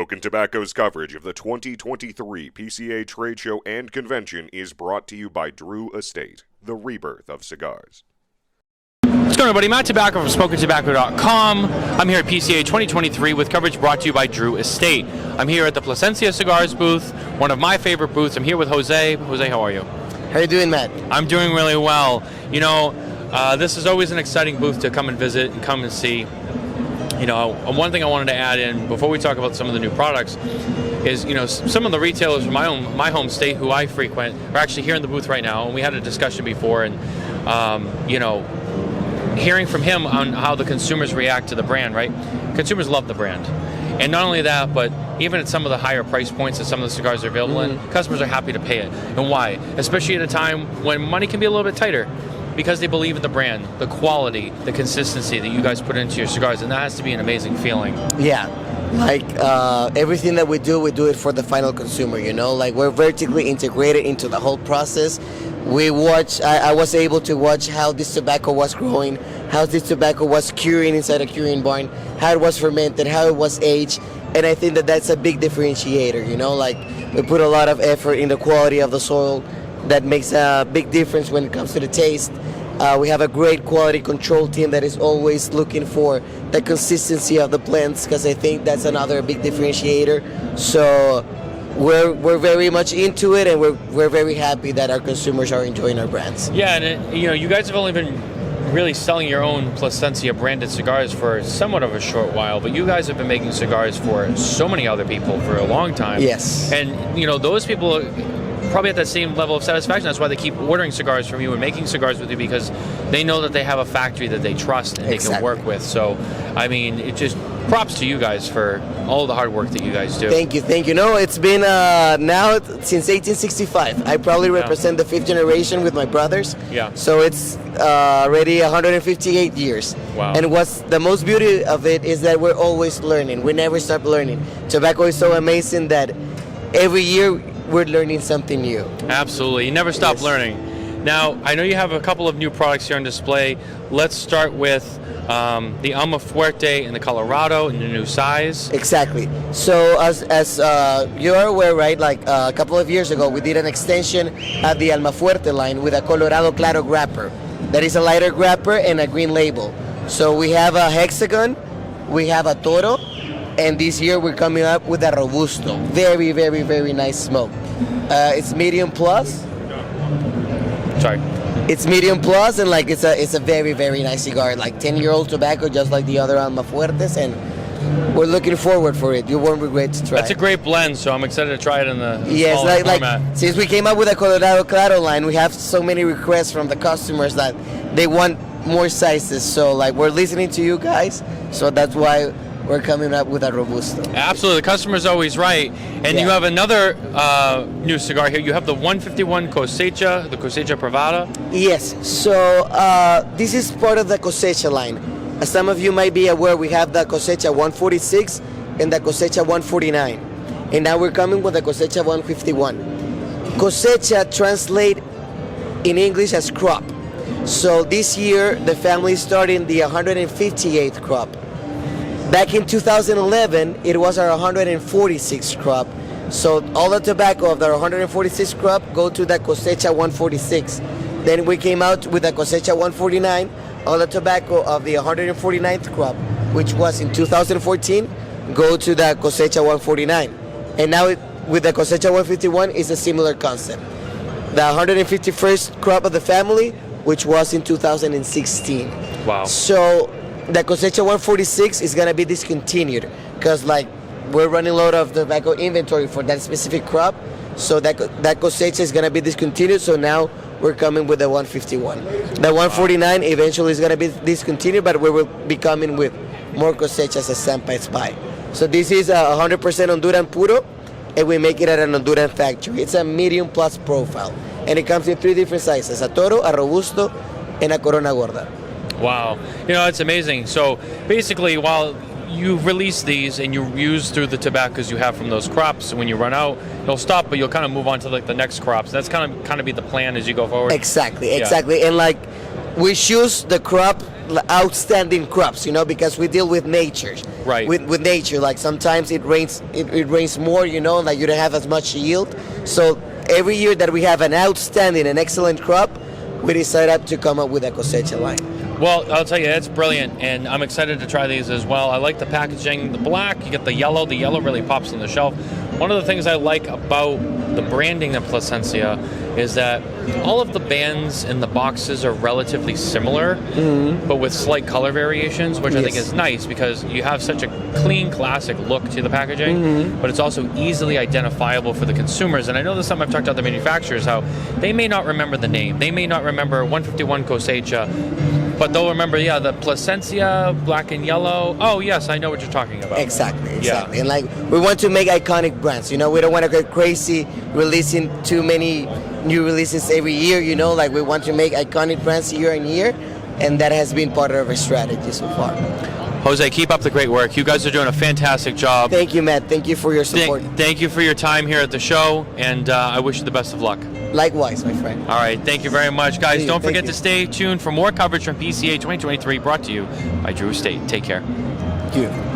Smokin' Tobacco's coverage of the 2023 PCA Trade Show and Convention is brought to you by Drew Estate, the rebirth of cigars. What's going on, everybody? Matt Tobacco from SmokingTobacco.com. I'm here at PCA 2023 with coverage brought to you by Drew Estate. I'm here at the Placencia Cigars booth, one of my favorite booths. I'm here with Jose. Jose, how are you? How you doing, Matt? I'm doing really well. You know, this is always an exciting booth to come and visit and come and see. You know, one thing I wanted to add in before we talk about some of the new products is, you know, some of the retailers from my home state who I frequent are actually here in the booth right now, and we had a discussion before, and you know, hearing from him on how the consumers react to the brand, right? Consumers love the brand. And not only that, but even at some of the higher price points that some of the cigars are available in, customers are happy to pay it. And why? Especially at a time when money can be a little bit tighter. Because they believe in the brand, the quality, the consistency that you guys put into your cigars, and that has to be an amazing feeling. Yeah, like everything that we do it for the final consumer, you know? Like, we're vertically integrated into the whole process. We watch, I was able to watch how this tobacco was growing, how this tobacco was curing inside a curing barn, how it was fermented, how it was aged, and I think that that's a big differentiator, you know? Like, we put a lot of effort in the quality of the soil. That makes a big difference when it comes to the taste. We have a great quality control team that is always looking for the consistency of the blends, because I think that's another big differentiator. So we're very much into it, and we're very happy that our consumers are enjoying our brands. Yeah, and you know, you guys have only been really selling your own Placencia branded cigars for somewhat of a short while, but you guys have been making cigars for so many other people for a long time. Yes. And you know, those people probably at that same level of satisfaction. That's why they keep ordering cigars from you and making cigars with you, because they know that they have a factory that they trust and they can work with. So, I mean, it just props to you guys for all the hard work that you guys do. Thank you. No, it's been now since 1865. I probably represent the fifth generation with my brothers. Yeah. So it's already 158 years. Wow. And what's the most beauty of it is that we're always learning. We never stop learning. Tobacco is so amazing that every year we're learning something new. Absolutely. You never stop learning. Now, I know you have a couple of new products here on display. Let's start with the Alma Fuerte and the Colorado in the new size. Exactly. So as you are aware, right, like a couple of years ago, we did an extension at the Alma Fuerte line with a Colorado Claro grapper. That is a lighter grapper and a green label. So we have a hexagon, we have a toro, and this year we're coming up with a Robusto. Very, very, very nice smoke. It's medium plus. Sorry. It's medium plus, and like it's a very, very nice cigar. Like 10-year-old tobacco, just like the other Alma Fuertes, and we're looking forward for it. You won't regret to try. That's a great blend, so I'm excited to try it in the smaller format. Like since we came up with a Colorado Claro line, we have so many requests from the customers that they want more sizes. So like we're listening to you guys, so that's why we're coming up with a Robusto. Absolutely, the customer's always right. And you have another new cigar here. You have the 151 Cosecha, the Cosecha Privada. Yes, so this is part of the Cosecha line. As some of you might be aware, we have the Cosecha 146 and the Cosecha 149. And now we're coming with the Cosecha 151. Cosecha translate in English as crop. So this year, the family is starting the 158th crop. Back in 2011, it was our 146th crop. So all the tobacco of the 146th crop go to the Cosecha 146. Then we came out with the Cosecha 149. All the tobacco of the 149th crop, which was in 2014, go to the Cosecha 149. And now with the Cosecha 151 is a similar concept. The 151st crop of the family, which was in 2016. Wow. So the Cosecha 146 is gonna be discontinued because like we're running low of tobacco inventory for that specific crop. So that Cosecha is gonna be discontinued. So now we're coming with the 151. The 149 eventually is gonna be discontinued, but we will be coming with more Cosechas as Sampa Spy. So this is 100% Honduran Puro, and we make it at an Honduran factory. It's a medium plus profile, and it comes in 3 different sizes: a Toro, a Robusto, and a Corona Gorda. Wow. You know, it's amazing. So basically, while you release these and you use through the tobaccos you have from those crops, when you run out, you'll stop, but you'll kind of move on to like the next crops. That's kind of be the plan as you go forward. Exactly. And like we choose the crop outstanding crops, you know, because we deal with nature. Right. With nature, like sometimes it rains more, you know, like you don't have as much yield. So every year that we have an outstanding and excellent crop, we decided to come up with a Cosecha line. Well, I'll tell you, it's brilliant, and I'm excited to try these as well. I like the packaging, the black, you get the yellow really pops on the shelf. One of the things I like about the branding of Placencia is that all of the bands in the boxes are relatively similar, but with slight color variations, which I think is nice because you have such a clean, classic look to the packaging, but it's also easily identifiable for the consumers. And I know this is something I've talked to other manufacturers, how they may not remember the name. They may not remember 151 Cosecha, but they'll remember, the Placencia, black and yellow. Oh, yes, I know what you're talking about. Exactly. Yeah. And like, we want to make iconic brands, you know, we don't want to get crazy releasing too many new releases every year, you know, like we want to make iconic brands year and year, and that has been part of our strategy so far. Jose, keep up the great work. You guys are doing a fantastic job. Thank you, Matt. Thank you for your support. Thank you for your time here at the show, and I wish you the best of luck. Likewise, my friend. All right, thank you very much, guys. Don't forget you. to stay tuned for more coverage from PCA 2023, brought to you by Drew Estate. Take care. Thank you.